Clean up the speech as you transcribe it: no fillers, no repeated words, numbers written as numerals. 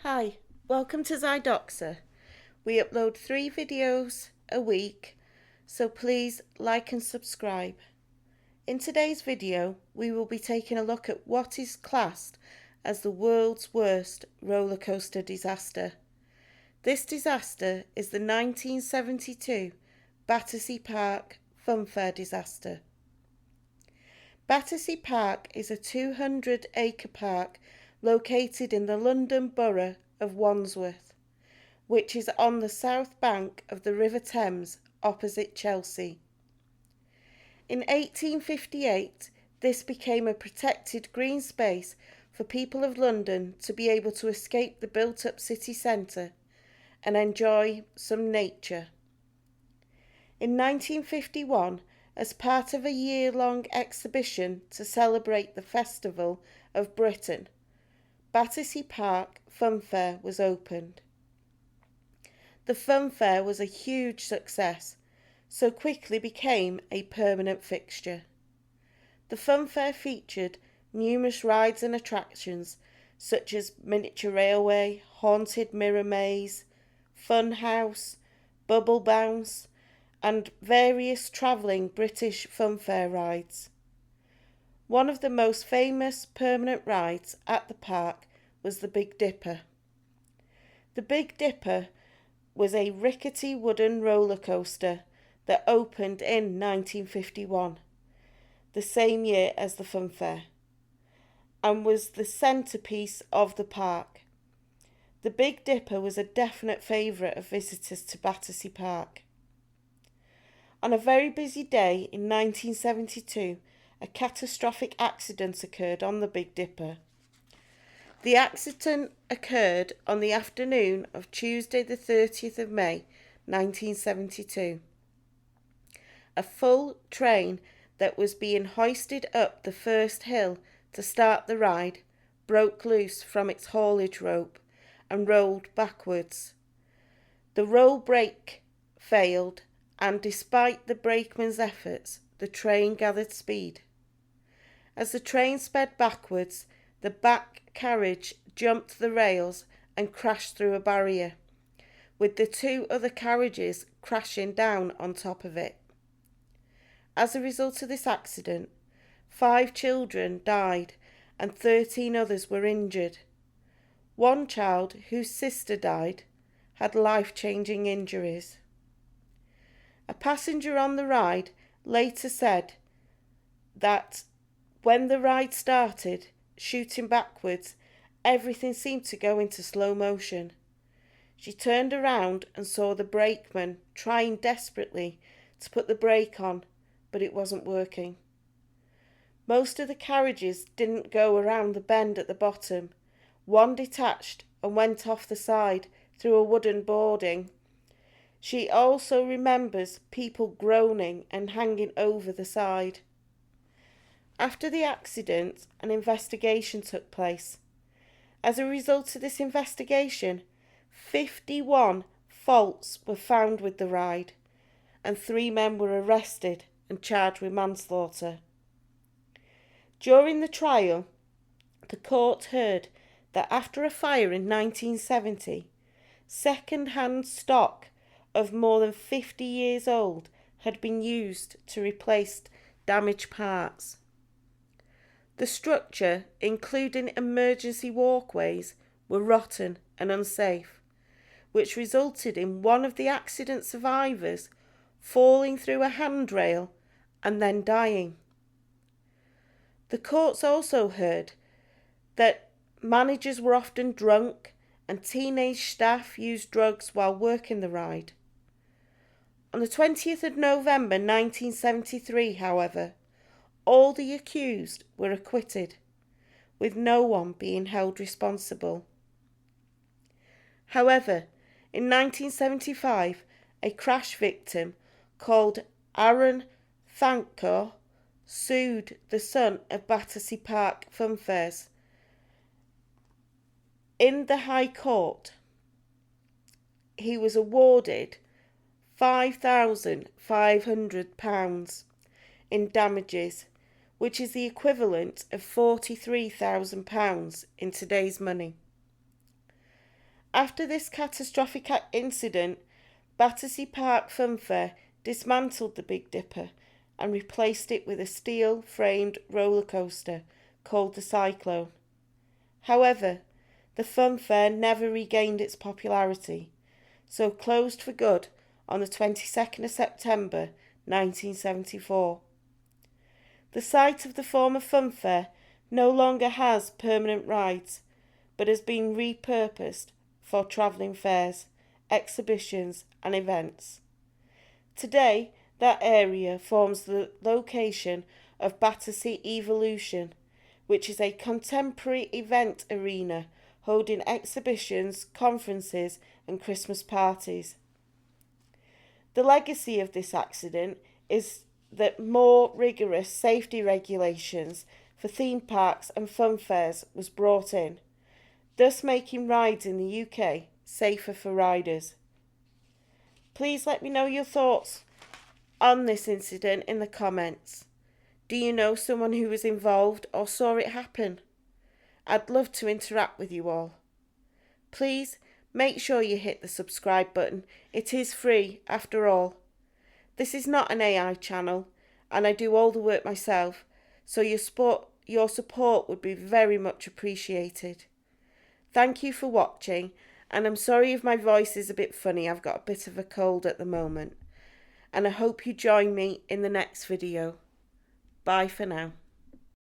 Hi, welcome to Zydoxa. We upload 3 videos a week, so please like and subscribe. In today's video, we will be taking a look at what is classed as the world's worst roller coaster disaster. This disaster is the 1972 Battersea Park Funfair disaster. Battersea Park is a 200-acre park located in the London borough of Wandsworth, which is on the south bank of the River Thames opposite Chelsea. In 1858, this became a protected green space for people of London to be able to escape the built-up city centre and enjoy some nature. In 1951, as part of a year-long exhibition to celebrate the Festival of Britain, Battersea Park Funfair was opened. The Funfair was a huge success, so quickly became a permanent fixture. The Funfair featured numerous rides and attractions such as miniature railway, haunted mirror maze, fun house, bubble bounce, and various travelling British Funfair rides. One of the most famous permanent rides at the park was the Big Dipper. The Big Dipper was a rickety wooden roller coaster that opened in 1951, the same year as the Funfair, and was the centrepiece of the park. The Big Dipper was a definite favourite of visitors to Battersea Park. On a very busy day in 1972, a catastrophic accident occurred on the Big Dipper. The accident occurred on the afternoon of Tuesday the 30th of May 1972. A full train that was being hoisted up the first hill to start the ride broke loose from its haulage rope and rolled backwards. The roll brake failed, and despite the brakeman's efforts, the train gathered speed. As the train sped backwards, the back carriage jumped the rails and crashed through a barrier, with the 2 other carriages crashing down on top of it. As a result of this accident, 5 children died and 13 others were injured. One child, whose sister died, had life-changing injuries. A passenger on the ride later said that when the ride started, shooting backwards, everything seemed to go into slow motion. She turned around and saw the brakeman trying desperately to put the brake on, but it wasn't working. Most of the carriages didn't go around the bend at the bottom. One detached and went off the side through a wooden boarding. She also remembers people groaning and hanging over the side. After the accident, an investigation took place. As a result of this investigation, 51 faults were found with the ride, and 3 men were arrested and charged with manslaughter. During the trial, the court heard that after a fire in 1970, second-hand stock of more than 50 years old had been used to replace damaged parts. The structure, including emergency walkways, were rotten and unsafe, which resulted in one of the accident survivors falling through a handrail and then dying. The courts also heard that managers were often drunk and teenage staff used drugs while working the ride. On the 20th of November 1973, however, all the accused were acquitted, with no one being held responsible. However, in 1975, a crash victim called Aaron Thankor sued the son of Battersea Park Funfairs. In the High Court, he was awarded £5,500 in damages, which is the equivalent of £43,000 in today's money. After this catastrophic incident, Battersea Park Funfair dismantled the Big Dipper and replaced it with a steel-framed roller coaster called the Cyclone. However, the funfair never regained its popularity, so closed for good on the 22nd of September 1974. The site of the former funfair no longer has permanent rides, but has been repurposed for travelling fairs, exhibitions and events. Today, that area forms the location of Battersea Evolution, which is a contemporary event arena holding exhibitions, conferences and Christmas parties. The legacy of this accident is that more rigorous safety regulations for theme parks and fun fairs was brought in, thus making rides in the UK safer for riders. Please let me know your thoughts on this incident in the comments. Do you know someone who was involved or saw it happen? I'd love to interact with you all. Please make sure you hit the subscribe button. It is free after all. This is not an AI channel and I do all the work myself, so your support would be very much appreciated. Thank you for watching, and I'm sorry if my voice is a bit funny. I've got a bit of a cold at the moment. And I hope you join me in the next video. Bye for now.